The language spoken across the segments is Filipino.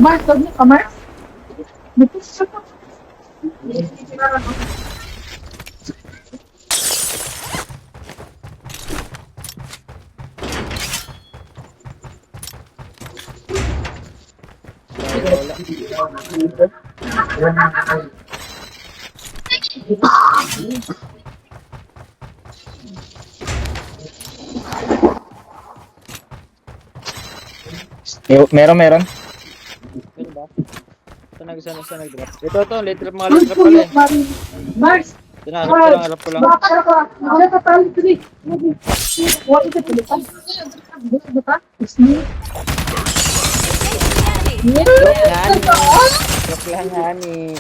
Mars, huwag niyo ka, Mars. Nagpusa ka. Meron. Meron ba? Saan nag-drop? Ito, late drop, mga late drop pala eh. Mars, Harap ko lang. baka ka. Diyan ka tayo, Dri. What is it, Pilipan? Ano ka? Snake? Drop lang yan eh.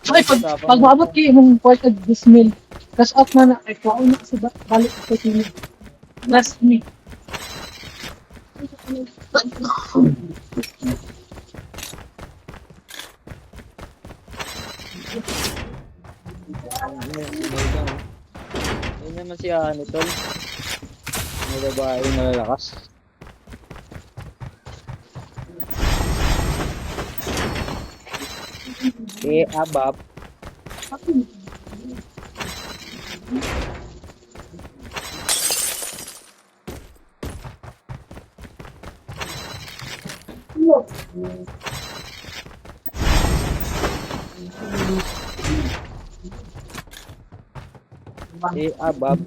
Ay, pag maabot kayo yung part of this meal, cash out na na, ay kuha na kasi balik ito sa inyo. Last me. Yun naman si ano, tol. May babae malalakas. Abab. Abab.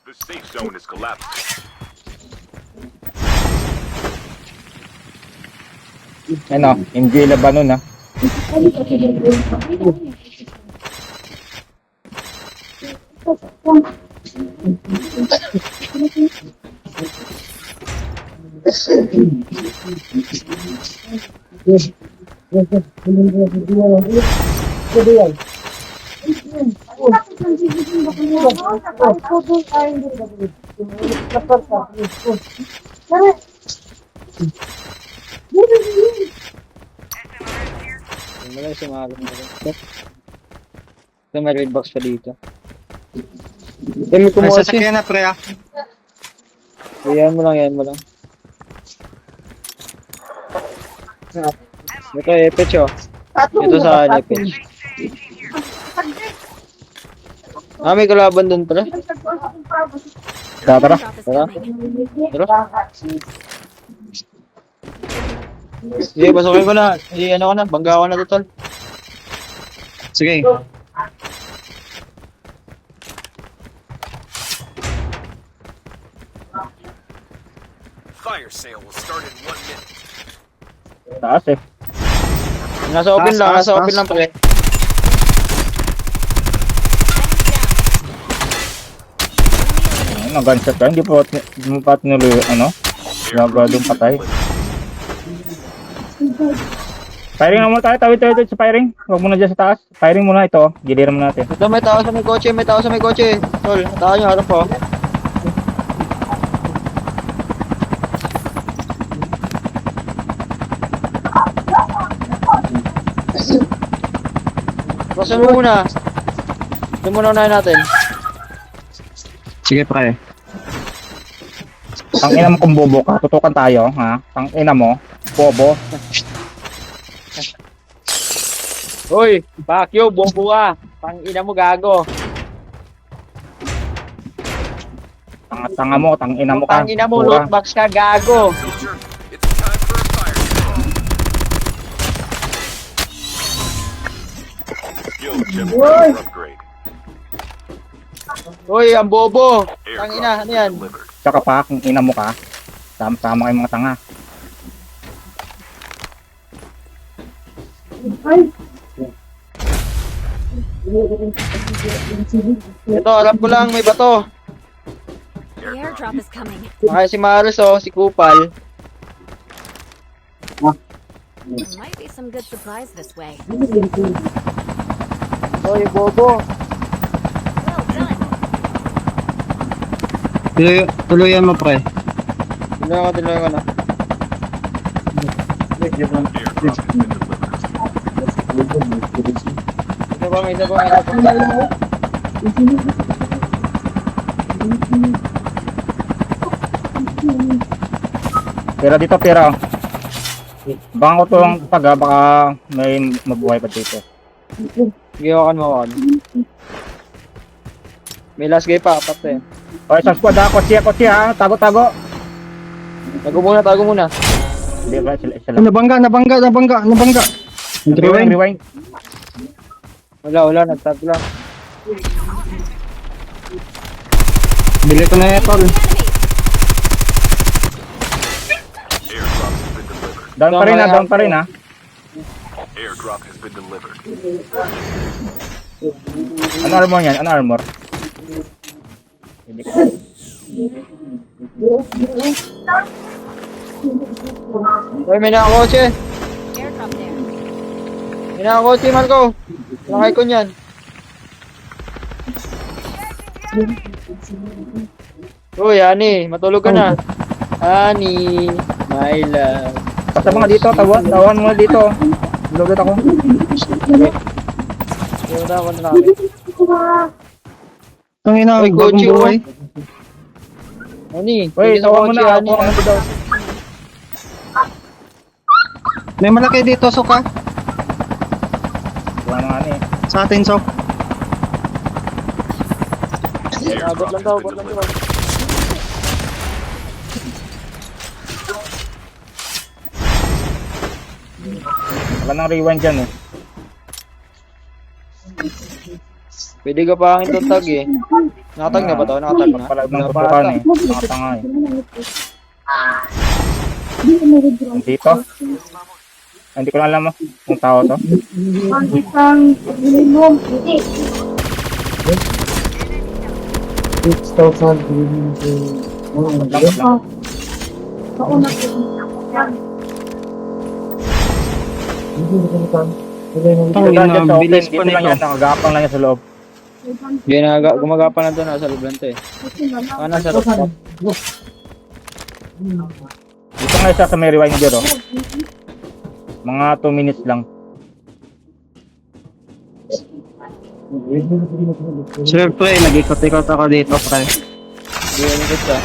The safe zone is collapsing. Ano, MJ Labanon ah. Wala yung sumagal na rin. Ito may red box pa dito. May May kumuha siya. sasakyan na, pre, ah. Yan mo lang. Ito Epech oh. Ito sa Epech. May kalaban dun pala. Tara. Sige, pasukin ko na. Ano ko na, bangga ko na to, tol. Sige. Fire sale will start in 1 minute. Taas eh. Nasa open lang pala. Ano, gunshot ka? Hindi pa tinuloy, nabradong patay. Firing na muna tayo, tawid sa firing. Huwag muna dyan sa taas. Firing muna ito, giliran mo natin. Ito, may tao sa may kotse. Tol, tao nyo, harap po. Pasan mo muna. Ito muna unahin natin. Sige, pre. Tang ina mo kung bobo ka, tutukan tayo, ha? Tang ina mo, bobo. Hoy, Pacquiao, bombo ka. Pang ina mo gago. Tang Tanga mo, ina mo ka. Putang ina mo, Pura. loot box ka, gago. Soldier, it's time for a fire sale. Skill chip ready for upgrade. Uy, ang bobo. Airdrop Tangina, has ano been yan? delivered. Tsaka pa, kung ina mo ka, tama kayong mga tanga. Ito, alam ko lang, may bato. The airdrop is coming. Nakaya si Marus, oh, si Kupal. There might be some good supplies this way. Uy, bobo. Well done. Tuluyan mo, pre. Tuloy ko na. Airdrop has been delivered. Isa pa. Pero dito, pera. Baka ko itong taga, baka may mabuhay pa dito. Giyawakan mo ako. May last guy pa, apat eh. O, isang squad ha, kotse ha, tago. Tago muna. Hindi ba, sila lang. Nabangga. Rewind. Wala, nagtap lang. Bili ko na ito. Enemy. Airdrop has been delivered. Down pa rin ha. Airdrop has been delivered. Ano armor yan? Ano armor? Hindi ko. Uy, may nakakotse. Airdrop there. May nakakotse, Marco. Lakay ko niyan. Uy, Ani, matulog ka na. Ani, my love. Basta mga dito, tawan mo dito. Lugot ako. Wala ako na namin. Tangina, Uy, bagong Gucci, buhay. Ani, Uy, sige sa tawan mo kotse, na. Ani. Ako ang daw. May malaki dito, Sok, ha? Wala na nga eh. Sa atin, Sok. Abot lang daw. Wala nang rewind dyan eh. Pwede ka pa ang itong tag eh. Nakatag na ba to? Nakatag na? Palag ng Wala pa tutukan ata. eh. Mga tanga eh. Dito? Hindi ko na alam kung tao to. Ang isang minimum, hindi. 6,000. Lang. Kauna ko yan. Tangina, Dito bilis pa lang yan. nito. Nakagapang lang yan sa loob. Gumagapa na to, nasa loob lang to eh. Nasa loob. Dito nga isa sa may rewind dito. Mga 2 minutes lang. Sir, pre, nag-ikot-ikot ako dito, pre. Hindi yan ikot ka.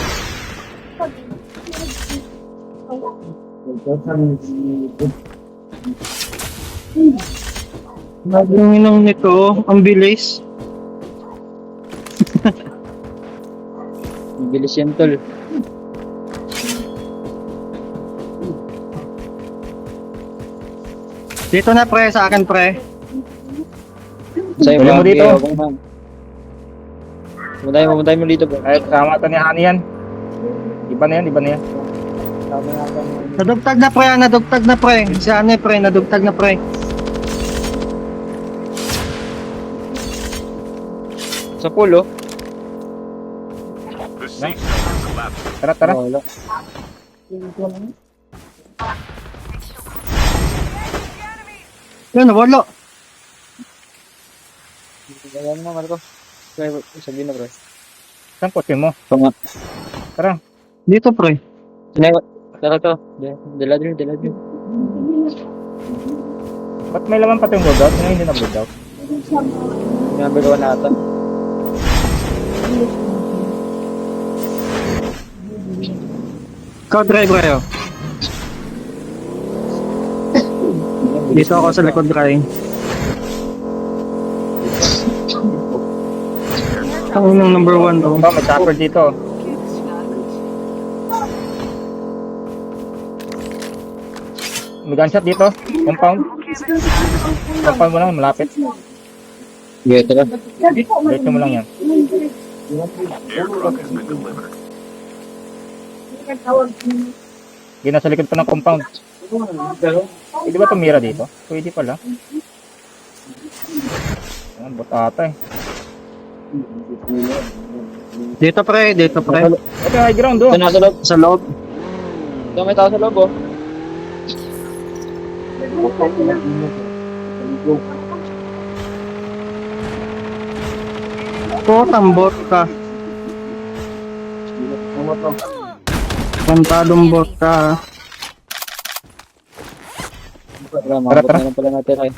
Naginong nito, ang bilis. Bilis yan tol. Dito na, pre, sa akin, pre. Sa Tuloy mo dito. Pumuntahin mo dito bro. Ay, kasama ito ni Hani yan. Iba na yan. Nadugtag na, pre. Si Ane, pre, nadugtag na, pre. Sa pool oh. The safe zone is collapsing. Tara. Wala. Yan, nawala. Ayan mo Marco. Kaya sabihin na bro. Saan kotse mo? Tunga. Tara. Dito, pre. Tara to. Dala din. Ba't may laman pati yung loadout? Ngayon hindi na loadout. Number 1 na ata. Ikaw, driver, yo. Dito ako sa likod, pre. Ang unang number 1 to. Ito, may chopper dito. may gunshot dito. Compound. Compound mo lang, malapit. Sige, tara. Diretso mo lang yan. Airdrop has been delivered. Hindi nasa likod pa ng compound. Pwede ba tumira dito? Pwede pala. Ayan, bot ata eh. Dito pre, dito pre. Ito high ground oh. Ito nasa loob. Sa loob. Ito may tao sa loob, oh. Putang bot ka. Pantadong bot ka. Tara, mga bot na lang pala natin, ay.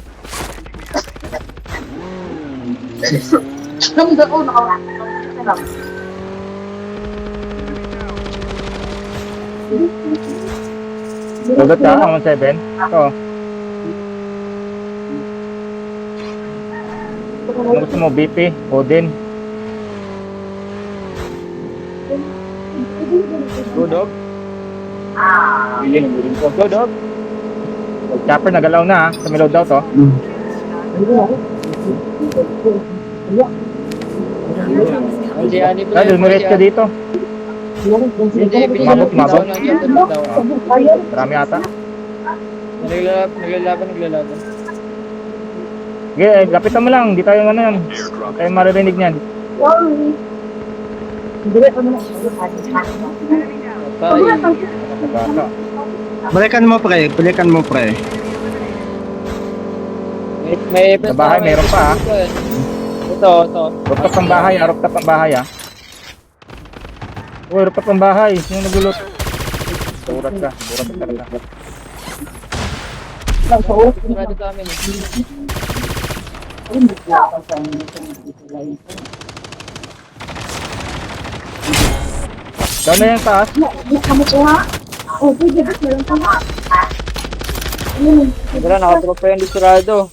Lugot ka, 1-7. Ito. Ano gusto mo, BP? Odin? Go, dog. Go, dog. Chopper nagalaw na ha. Sa may loadout to. Ay, si Ani pala. Kaya dumiret ka dito. Hindi, Mabot, mabot. lang dyan. Marami ata. Naglalaban. Sige, lapitan mo lang. Di tayo ano yan. Di tayo maririnig niyan. Patay. Nagasa. Balikan mo pre, balikan mo pre. May Sa bahay, meron pa, Ito. Rooftop ang bahay ha. Rooftop ang bahay ha. Uy, rooftop ang bahay. Sino nagulot? Burat ka. Burat ka talaga. Sarado sa amin, eh. Doon na yung taas. Wala, nakadrop pa yung listurado.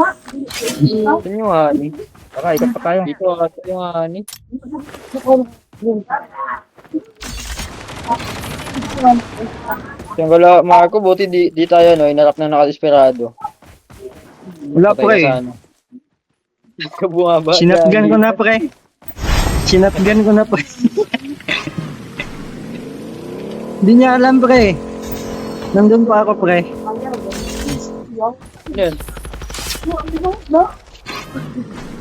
Ito yung Ani. Tara, ikot pa tayo. Dito ata yung Ani. Yung gala, Marco, buti di tayo, no? Inarap na nakadesperado. Wala Patay pre. ka sana. Kabunga ba? Sinatgan ko na pre. Sinatgan ko na pre. Hindi niya alam pre. Nandun pa ako pre. Yan.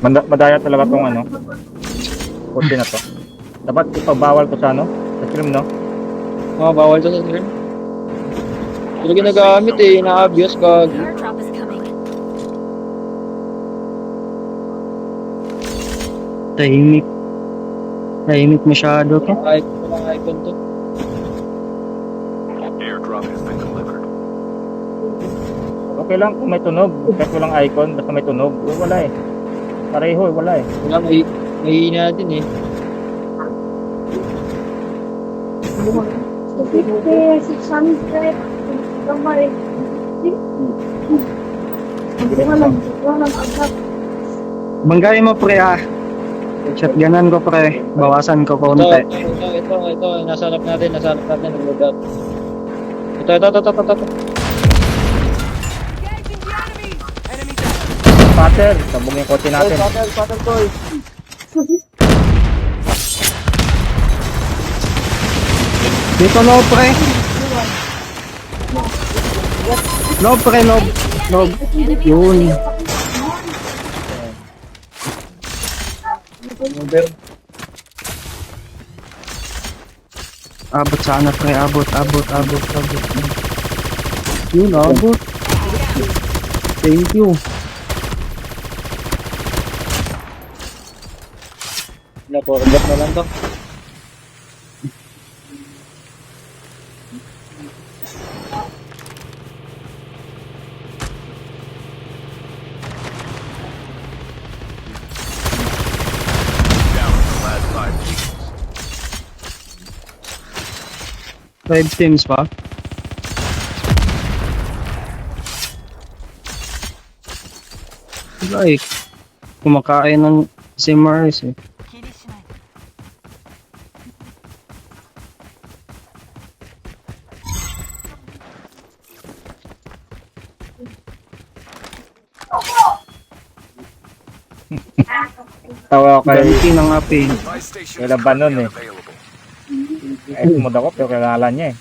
Madaya talaga tong ano. Kotse na to. Dapat ito bawal ko sa ano. Sa stream no. Mga bawal to sa stream. Pero ginagamit eh, ina-abuse ka. The airdrop is coming. Tahimik. Tahimik masyado to. Walang icon to. Airdrop has been delivered. Okay lang kung may tunog. Kahit walang icon, basta may tunog. Wala eh. Pareho eh, wala eh. Wala, may natin eh. Banggain mo pre ah. Shotgunan ko pre. Bawasan ko Ito, konti. ito. Nasa harap natin, nag-load out. Ito. Pater, sabog yung kotse natin. Patel toy. Dito lob pre. Lob pre, lob. Lob. Yun. Abot sana pre, abot. Yun, abot. Thank you. Naporgat na lang to. Down to the last 5 teams. 5 teams pa. Like, kumakain ng si Mars eh. Tawa ko kay Ganti ng api. My station Kaya is laban nun currently eh. available. sumunod ako pero kilala niya eh.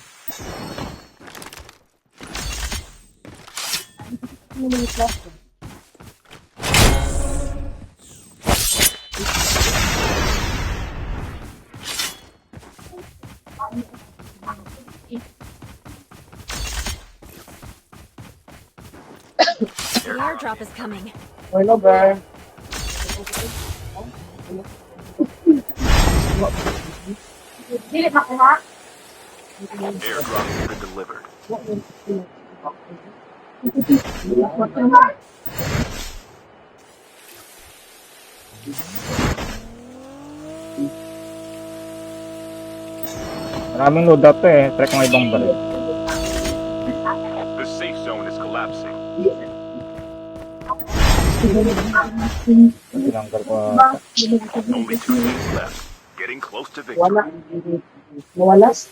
The airdrop is coming. Hello, guys. Airdrop has been delivered. Maraming loadout to eh. Track ng ibang baril. The safe zone is collapsing. Tinanggal ko. Only 2 teams left. Getting close to victory. Wala. Nawalas.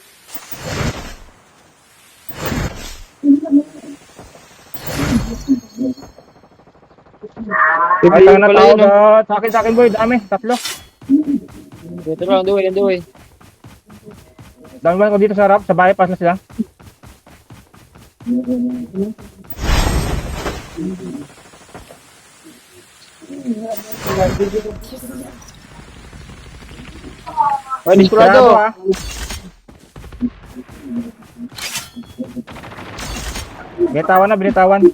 Ay, tayo na tao na. Sa akin boy. Dami. 3. Dito lang, on the way. Dami ba ko dito sa harap? Sa bahay. Pas na sila. Ay, diskurado. Sarado, ah. Binitawan na.